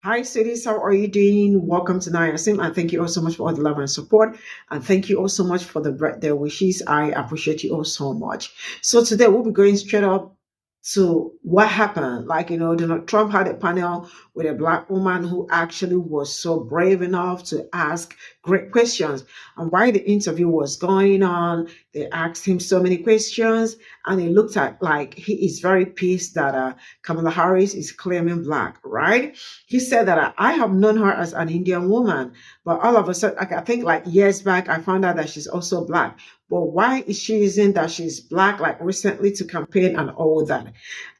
Hi, cities. How are you doing? Welcome to Naya Sim, and thank you all so much for all the love and support. And thank you all so much for the birthday wishes. I appreciate you all so much. So today we'll be going straight up to what happened. Donald Trump had a panel with a black woman who actually was so brave enough to ask great questions. And while the interview was going on, they asked him so many questions, and he looked at like he is very pissed that Kamala Harris is claiming black, right? He said that I have known her as an Indian woman, but all of a sudden, I think like years back, I found out that she's also black. But why is she using that she's black like recently to campaign and all that?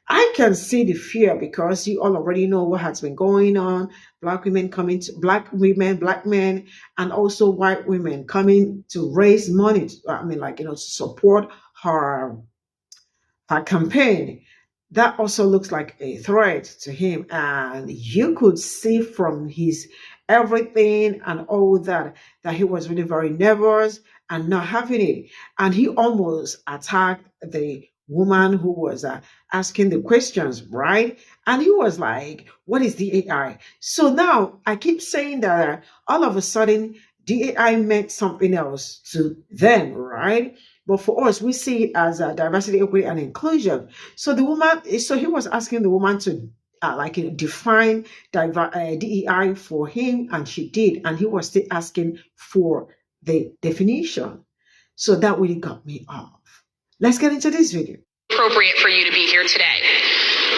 I can see the fear because you all already know what has been going on. Black women coming to black women, black men, and also white women coming to raise money. To support her campaign. That also looks like a threat to him. And you could see from his everything and all that he was really very nervous and not having it. And he almost attacked the woman who was asking the questions, right? And he was like, what is DAI? So now I keep saying that all of a sudden DAI meant something else to them, right? But for us, we see it as diversity, equity, and inclusion. So he was asking the woman to define DEI for him, and she did. And he was still asking for the definition. So that really got me off. Let's get into this video. Appropriate for you to be here today.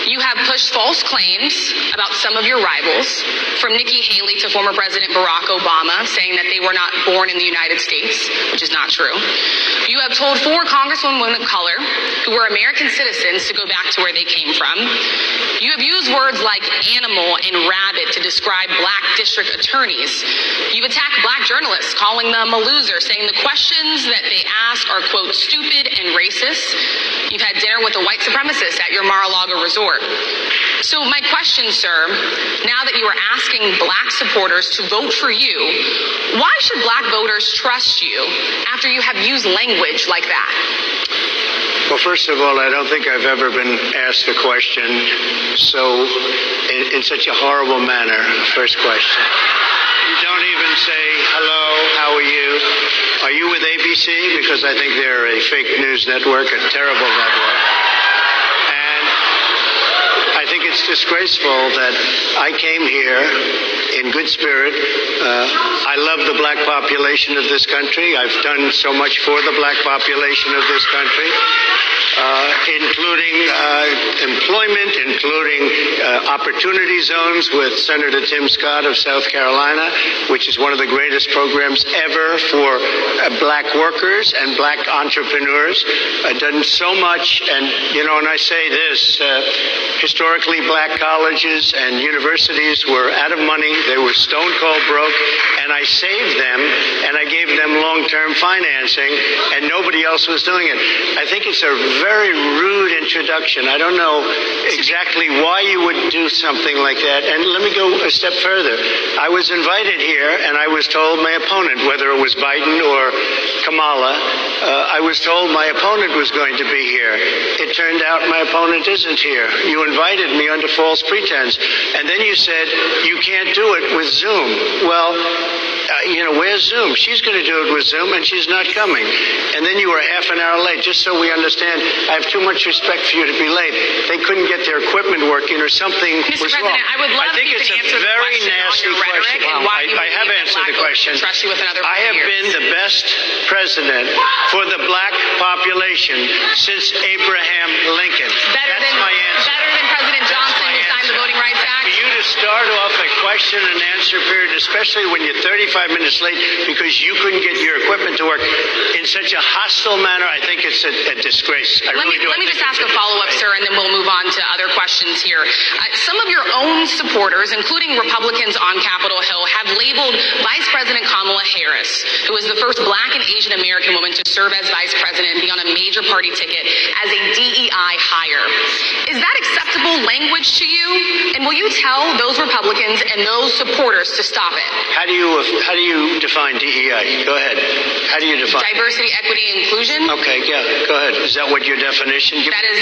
You have pushed false claims about some of your rivals, from Nikki Haley to former President Barack Obama, saying that they were not born in the United States, which is not true. You have told 4 congresswomen of color who were American citizens to go back to where they came from. You have used words like animal and rabbit to describe black district attorneys. You've attacked black journalists, calling them a loser, saying the questions that they ask are, quote, stupid and racist. You've had dinner with a white supremacist at your Mar-a-Lago resort. So my question, sir, now that you are asking black supporters to vote for you, why should black voters trust you after you have used language like that? Well, first of all, I don't think I've ever been asked a question in such a horrible manner. First question. You don't even say, hello, how are you? Are you with ABC? Because I think they're a fake news network, a terrible network. And I think it's disgraceful that I came here in good spirit. I love the black population of this country. I've done so much for the black population of this country, including employment, including opportunity zones with Senator Tim Scott of South Carolina, which is one of the greatest programs ever for black workers and black entrepreneurs. I've done so much, and I say this, historically black colleges and universities were out of money. They were stone cold broke, and I saved them, and I gave them long-term financing, and nobody else was doing it. I think it's a very rude introduction. I don't know exactly why you would do something like that. And let me go a step further. I was invited here, and I was told my opponent, whether it was Biden or Kamala, I was told my opponent was going to be here. It turned out my opponent isn't here. You invited me under false pretense, and then you said you can't do it with Zoom. Well, where's Zoom? She's going to do it with Zoom, and she's not coming. And then you were half an hour late, just so we understand. I have too much respect for you to be late. They couldn't get their equipment working or something Mr. was President, wrong. I would love I think if you it's could a answer the very question nasty on your rhetoric question. and why you I have believe answered that the black question. voters trust you with another 4 I have years. been the best president for the black population since Abraham Lincoln. That's my answer. Better than President Johnson, who signed the Voting Rights Act? For you to start off a question and answer period, especially when you're 35 minutes late because you couldn't get your equipment to work in such a hostile manner, I think it's a disgrace. Let me just ask a follow-up, sir, and then we'll move on to other questions here. Some of your own supporters, including Republicans on Capitol Hill, have labeled Vice President Kamala Harris, who is the first black and Asian American woman to serve as vice president and be on a major party ticket, as a DEI hire. Is that acceptable language to you? And will you tell those Republicans and no supporters to stop it. How do you define DEI? Go ahead. How do you define Diversity, equity, inclusion. Okay, yeah, go ahead. Is that what your definition? That is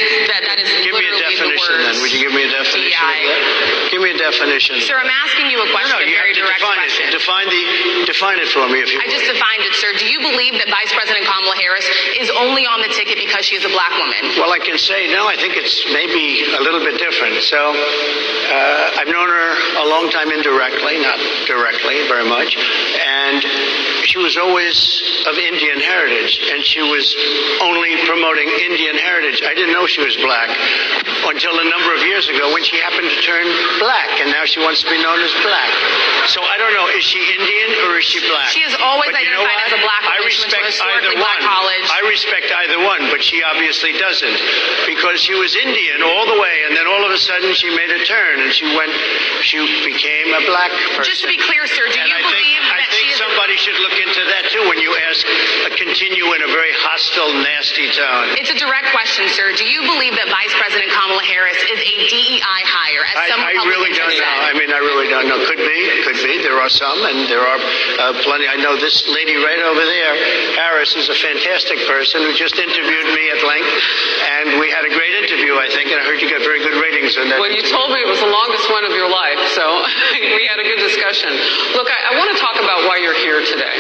Give me a definition then. Would you give me a definition of that? Give me a definition. Sir, I'm asking you a question, No, a you very have to direct define question. it. Define it for me if you I just defined it, sir. Do you believe that Vice President Kamala Harris is only on the ticket because she is a black woman? Well, I can say no. I think it's maybe a little bit different. So I've known her a long time indirectly, not directly very much, and she was always of Indian heritage, and she was only promoting Indian heritage. I didn't know she was black until a number of years ago when she happened to turn black, and now she wants to be known as black. So I don't know, is she Indian or is she black? She has always But you know identified what? as a black woman. I She went to a respect historically either black one. college. I respect either one, but she obviously doesn't, because she was Indian all the way, and then all of a sudden she made a turn and she became a black person. Just to be clear, sir, do And you believe I that think she is somebody should look into that too when you ask continue in a very hostile, nasty tone. It's a direct question, sir. Do you believe that Vice President Kamala Harris is a DEI hire, as some I really Republicans don't have know. said? I mean, I really don't know. Could be. There are some, and there are plenty. I know this lady right over there, Harris, is a fantastic person who just interviewed me at length, and we had a great interview, I think, and I heard you got very good ratings in that. Well, you told me it was the longest one of your life, so we had a good discussion. Look, I want to talk about why you're here today.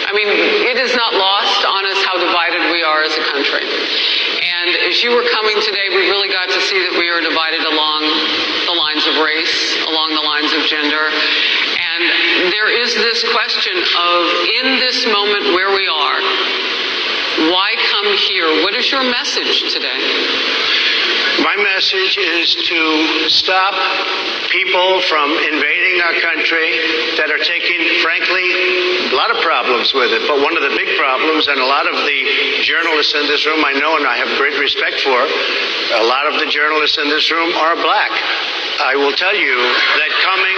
I mean, it is not lost on us how divided we are as a country. And as you were coming today, we really got to see that we are divided along the lines of race, along the lines of gender. And there is this question of, in this moment where we are, why come here? What is your message today? My message is to stop people from invading our country that are taking, frankly, a lot of problems with it. But one of the big problems, and a lot of the journalists in this room I know and I have great respect for, a lot of the journalists in this room are black. I will tell you that coming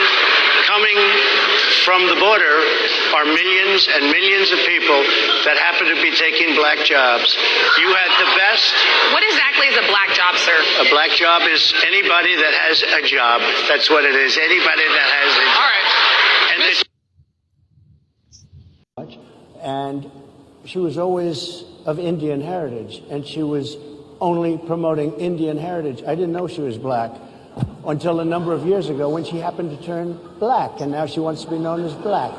from the border are millions and millions of people that happen to be taking black jobs. You had the best. What exactly is a black job, sir? A black job is anybody that has a job. That's what it is. Anybody that has a job. All right. And she was always of Indian heritage, and she was only promoting Indian heritage. I didn't know she was black until a number of years ago when she happened to turn black, and now she wants to be known as black.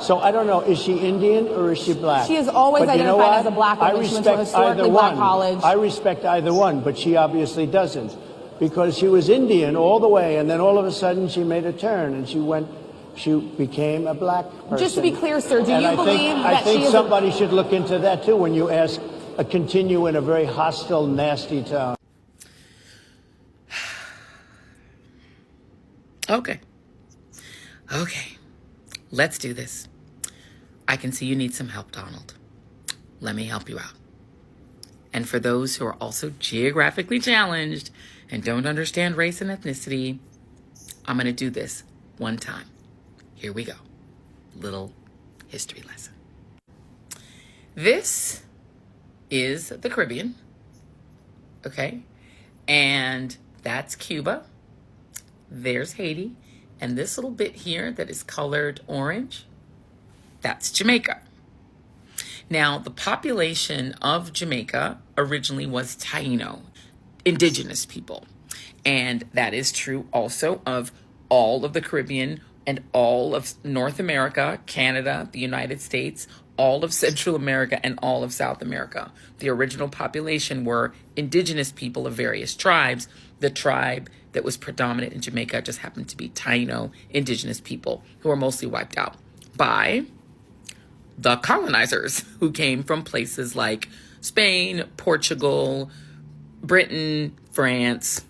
So I don't know, is she Indian or is she black? She has always identified as a black woman. She went to a historically black college. I respect either one, but she obviously doesn't, because she was Indian all the way, and then all of a sudden she made a turn and she became a black person. Just to be clear, sir, do you believe that I think she is somebody should look into that too when you ask continue in a very hostile, nasty tone. Okay, let's do this. I can see you need some help, Donald. Let me help you out. And for those who are also geographically challenged and don't understand race and ethnicity, I'm going to do this one time. Here we go. Little history lesson. This is the Caribbean, okay? And that's Cuba. There's Haiti. And this little bit here that is colored orange, that's Jamaica. Now, the population of Jamaica originally was Taino, indigenous people. And that is true also of all of the Caribbean and all of North America, Canada, the United States, all of Central America, and all of South America. The original population were indigenous people of various tribes. The tribe that was predominant in Jamaica just happened to be Taino, indigenous people, who were mostly wiped out by the colonizers who came from places like Spain, Portugal, Britain, France,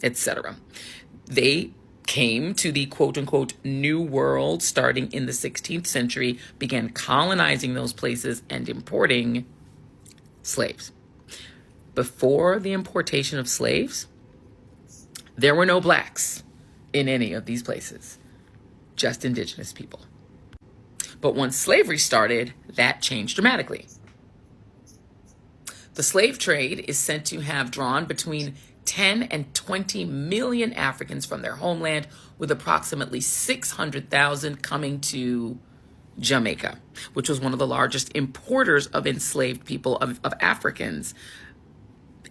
etc. They came to the quote-unquote New World starting in the 16th century, began colonizing those places and importing slaves. Before the importation of slaves, there were no blacks in any of these places, just indigenous people. But once slavery started, that changed dramatically. The slave trade is said to have drawn between 10 and 20 million Africans from their homeland, with approximately 600,000 coming to Jamaica, which was one of the largest importers of enslaved people, of Africans.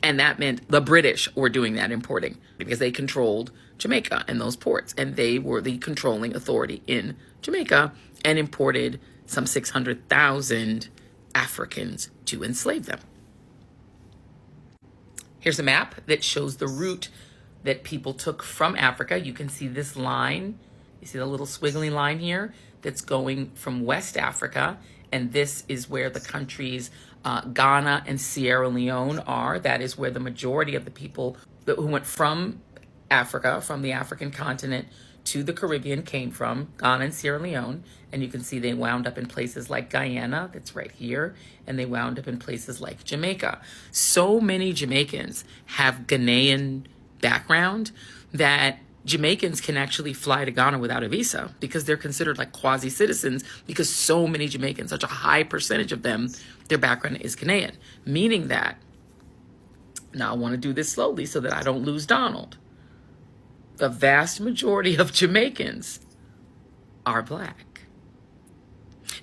And that meant the British were doing that importing because they controlled Jamaica and those ports. And they were the controlling authority in Jamaica and imported some 600,000 Africans to enslave them. Here's a map that shows the route that people took from Africa. You can see this line. You see the little squiggly line here that's going from West Africa. And this is where the countries Ghana and Sierra Leone are. That is where the majority of the people who went from Africa, from the African continent to the Caribbean came from, Ghana and Sierra Leone. And you can see they wound up in places like Guyana, that's right here, and they wound up in places like Jamaica. So many Jamaicans have Ghanaian background that Jamaicans can actually fly to Ghana without a visa because they're considered like quasi-citizens, because so many Jamaicans, such a high percentage of them, their background is Ghanaian. Meaning that, now I want to do this slowly so that I don't lose Donald. The vast majority of Jamaicans are Black.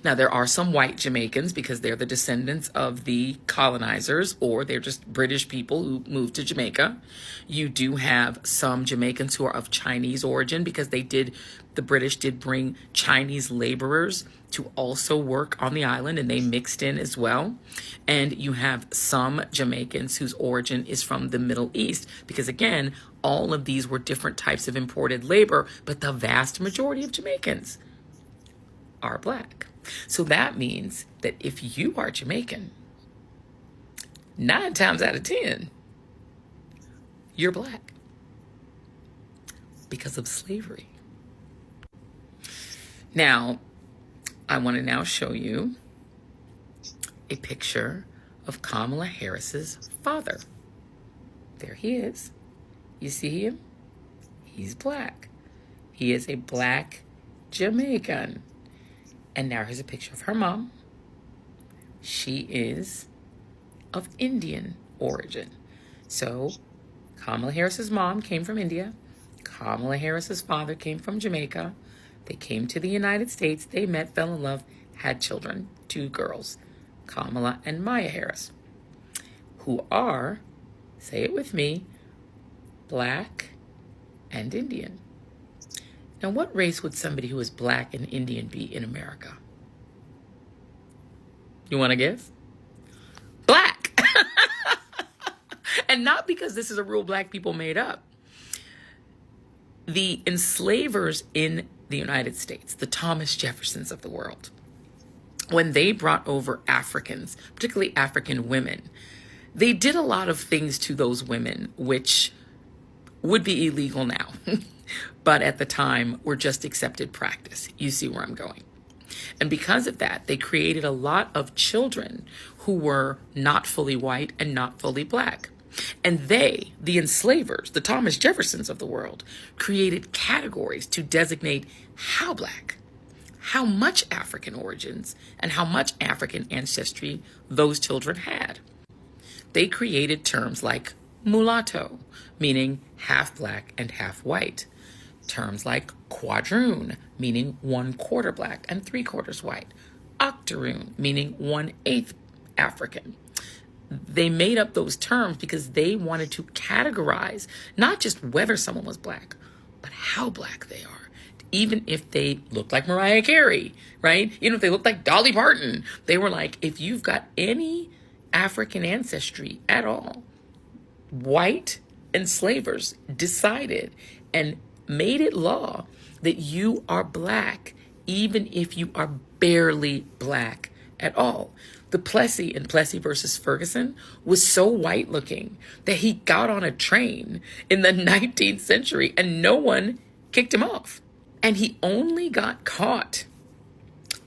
Now, there are some white Jamaicans because they're the descendants of the colonizers, or they're just British people who moved to Jamaica. You do have some Jamaicans who are of Chinese origin because the British did bring Chinese laborers to also work on the island, and they mixed in as well. And you have some Jamaicans whose origin is from the Middle East because, again, all of these were different types of imported labor, but the vast majority of Jamaicans are Black. So that means that if you are Jamaican, 9 times out of 10, you're Black because of slavery. Now, I want to now show you a picture of Kamala Harris's father. There he is. You see him? He's Black. He is a Black Jamaican. And now here's a picture of her mom. She is of Indian origin. So Kamala Harris's mom came from India. Kamala Harris's father came from Jamaica. They came to the United States. They met, fell in love, had children, 2 girls, Kamala and Maya Harris, who are, say it with me, Black and Indian. Now, what race would somebody who is Black and Indian be in America? You want to guess? Black. And not because this is a rule Black people made up. The enslavers in the United States, the Thomas Jeffersons of the world, when they brought over Africans, particularly African women, they did a lot of things to those women which would be illegal now. But at the time were just accepted practice. You see where I'm going. And because of that, they created a lot of children who were not fully white and not fully Black. And they, the enslavers, the Thomas Jeffersons of the world, created categories to designate how Black, how much African origins, and how much African ancestry those children had. They created terms like mulatto, meaning half Black and half white. Terms like quadroon, meaning 1/4 Black and 3/4 white. Octoroon, meaning 1/8 African. They made up those terms because they wanted to categorize not just whether someone was Black, but how Black they are. Even if they looked like Mariah Carey, right? Even if they looked like Dolly Parton, they were like, if you've got any African ancestry at all, white enslavers decided and made it law that you are Black, even if you are barely Black at all. The Plessy in Plessy versus Ferguson was so white looking that he got on a train in the 19th century and no one kicked him off. And he only got caught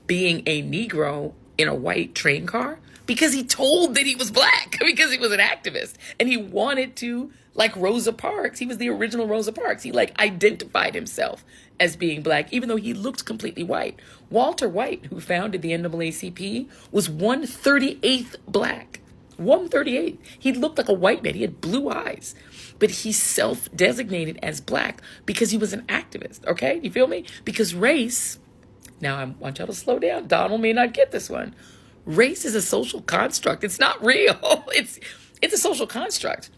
being a Negro in a white train car because he told that he was Black, because he was an activist and he wanted to, like Rosa Parks. He was the original Rosa Parks. He identified himself as being Black, even though he looked completely white. Walter White, who founded the NAACP, was 1/38 Black. 138. He looked like a white man. He had blue eyes. But he self-designated as black because he was an activist, okay? You feel me? Because race, now I want y'all to slow down. Donald may not get this one. Race is a social construct. It's not real. It's a social construct.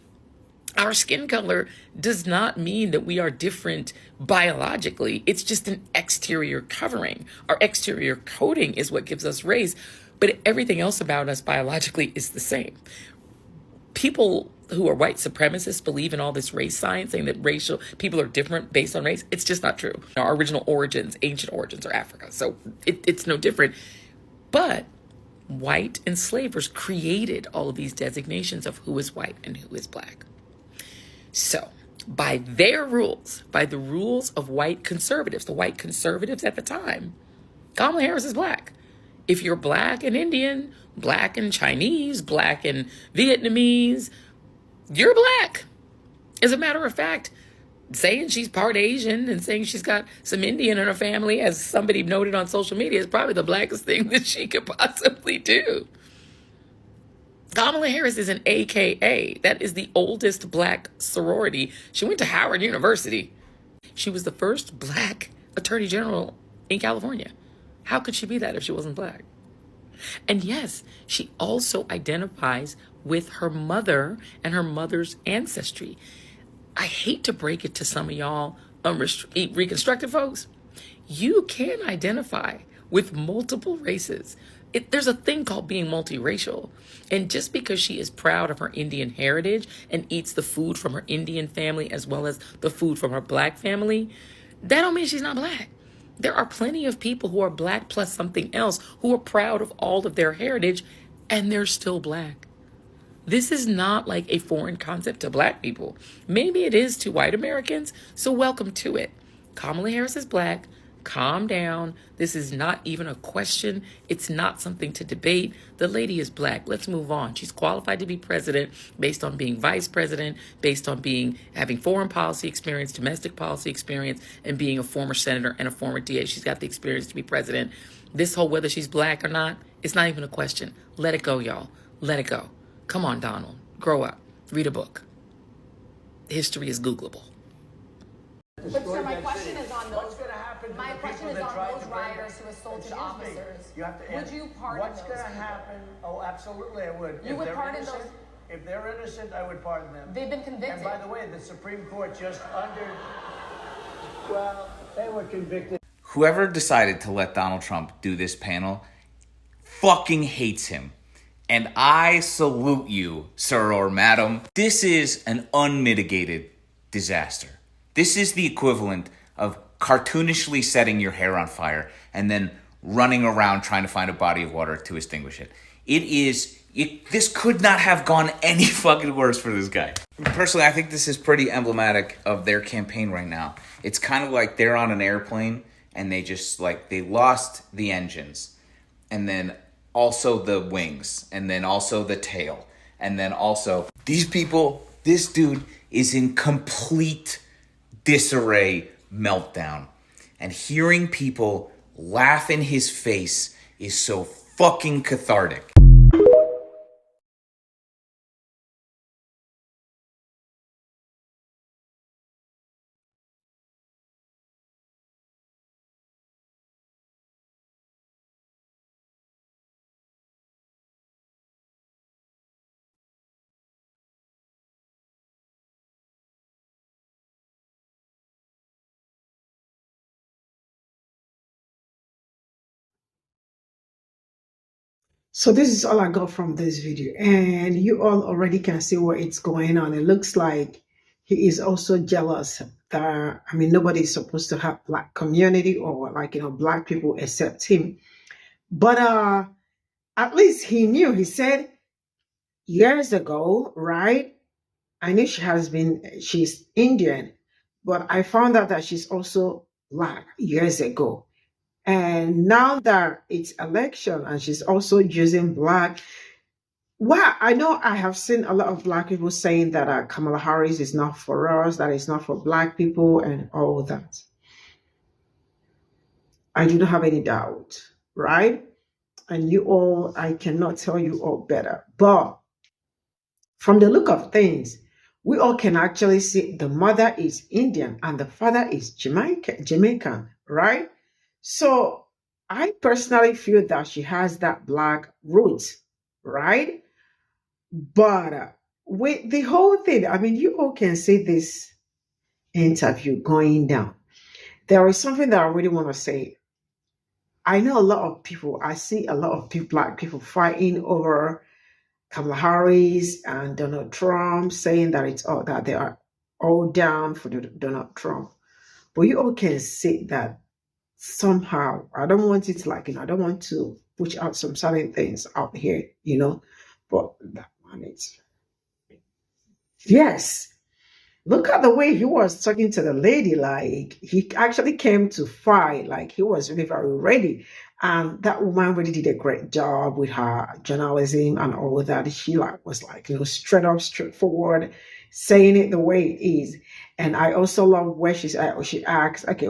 Our skin color does not mean that we are different biologically. It's just an exterior covering. Our exterior coating is what gives us race, but everything else about us biologically is the same. People who are white supremacists believe in all this race science, saying that racial people are different based on race. It's just not true. Our original origins, ancient origins, are Africa, so it's no different. But white enslavers created all of these designations of who is white and who is black. So, by their rules, by the rules of white conservatives, the white conservatives at the time, Kamala Harris is black. If you're black and Indian, black and Chinese, black and Vietnamese, you're black. As a matter of fact, saying she's part Asian and saying she's got some Indian in her family, as somebody noted on social media, is probably the blackest thing that she could possibly do. Kamala Harris is an AKA. That is the oldest black sorority. She went to Howard University. She was the first black attorney general in California. How could she be that if she wasn't black? And yes, she also identifies with her mother and her mother's ancestry. I hate to break it to some of y'all reconstructed folks. You can identify with multiple races. There's a thing called being multiracial. And just because she is proud of her Indian heritage and eats the food from her Indian family as well as the food from her black family, that don't mean she's not black. There are plenty of people who are black plus something else who are proud of all of their heritage and they're still black. This is not like a foreign concept to black people. Maybe it is to white Americans, so welcome to it. Kamala Harris is black. Calm down. This is not even a question. It's not something to debate. The lady is black. Let's move on. She's qualified to be president based on being vice president, based on having foreign policy experience, domestic policy experience, and being a former senator and a former DA. She's got the experience to be president. This whole whether she's black or not, it's not even a question. Let it go, y'all. Let it go. Come on, Donald. Grow up. Read a book. History is Googleable. But sir, my question is on those. My question is on those rioters who assaulted officers. You have to would you pardon what's those? What's going to happen? Oh, absolutely, I would. You would pardon those? If they're innocent, I would pardon them. They've been convicted. And by the way, the Supreme Court well, they were convicted. Whoever decided to let Donald Trump do this panel fucking hates him. And I salute you, sir or madam. This is an unmitigated disaster. This is the equivalent of cartoonishly setting your hair on fire and then running around trying to find a body of water to extinguish it. This could not have gone any fucking worse for this guy. Personally, I think this is pretty emblematic of their campaign right now. It's kind of like they're on an airplane and they lost the engines and then also the wings and then also the tail. And then also this dude is in complete disarray, meltdown. And hearing people laugh in his face is so fucking cathartic. So this is all I got from this video, and you all already can see where it's going on. It looks like he is also jealous that, nobody is supposed to have black community or black people except him. But at least he knew. He said years ago, right? I knew she's Indian, but I found out that she's also black years ago. And now that it's election and she's also using black, well, I know I have seen a lot of black people saying that Kamala Harris is not for us, that it's not for black people and all that. I do not have any doubt, right? And you all, I cannot tell you all better. But From the look of things, we all can actually see the mother is Indian and the father is Jamaican, right? So I personally feel that she has that black roots, right? But with the whole thing, I mean, you all can see this interview going down. There is something that I really want to say. I know a lot of people, I see a lot of people, black people fighting over Kamala Harris and Donald Trump, saying that it's all that they are all down for Donald Trump. But you all can see that somehow. I don't want it like, I don't want to push out some certain things out here, but that one is, yes. Look at the way he was talking to the lady. Like, he actually came to fight. Like, he was really very ready. And that woman really did a great job with her journalism and all that. She was like, straight up, straightforward, saying it the way it is. And I also love where she asked, okay,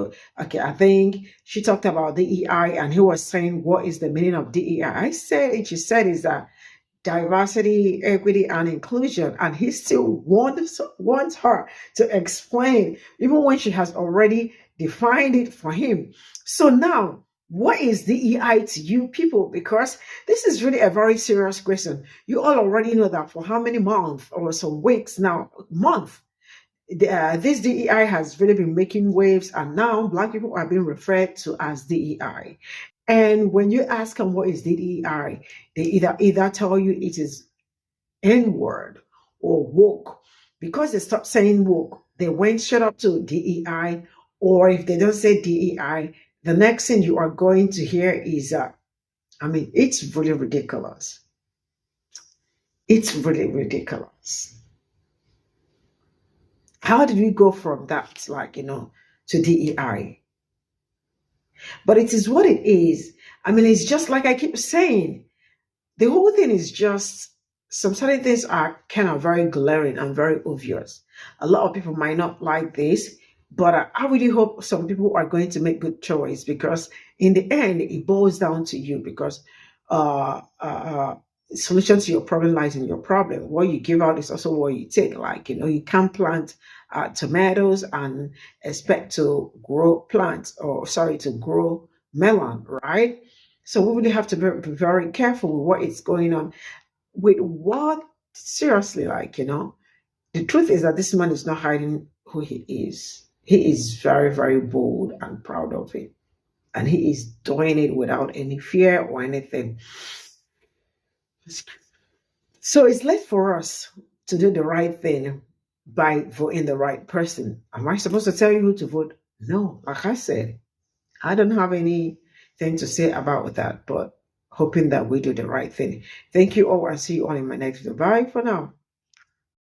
I think she talked about DEI, and he was saying, what is the meaning of DEI? She said is that diversity, equity, and inclusion. And he still wants her to explain, even when she has already defined it for him. So now, what is DEI to you people? Because this is really a very serious question. You all already know that for how many months or some weeks now, this DEI has really been making waves, and now Black people are being referred to as DEI. And when you ask them what is DEI, they either tell you it is N-word or woke. Because they stopped saying woke, they went straight up to DEI. Or if they don't say DEI, the next thing you are going to hear is, it's really ridiculous. It's really ridiculous. How did we go from that, to DEI? But it is what it is. It's just like I keep saying, the whole thing is just, some certain things are kind of very glaring and very obvious. A lot of people might not like this, but I really hope some people are going to make good choice, because in the end, it boils down to you, because solution to your problem lies in your problem. What you give out is also what you take. Like, you can't plant tomatoes and expect to grow melon, right? So we really have to be very careful with what is going on. With what, seriously, the truth is that this man is not hiding who he is. He is very, very bold and proud of it. And he is doing it without any fear or anything. So it's left for us to do the right thing by voting the right person. Am I supposed to tell you who to vote? No, like I said, I don't have anything to say about that, but hoping that we do the right thing. Thank you all. I'll see you all in my next video. Bye for now.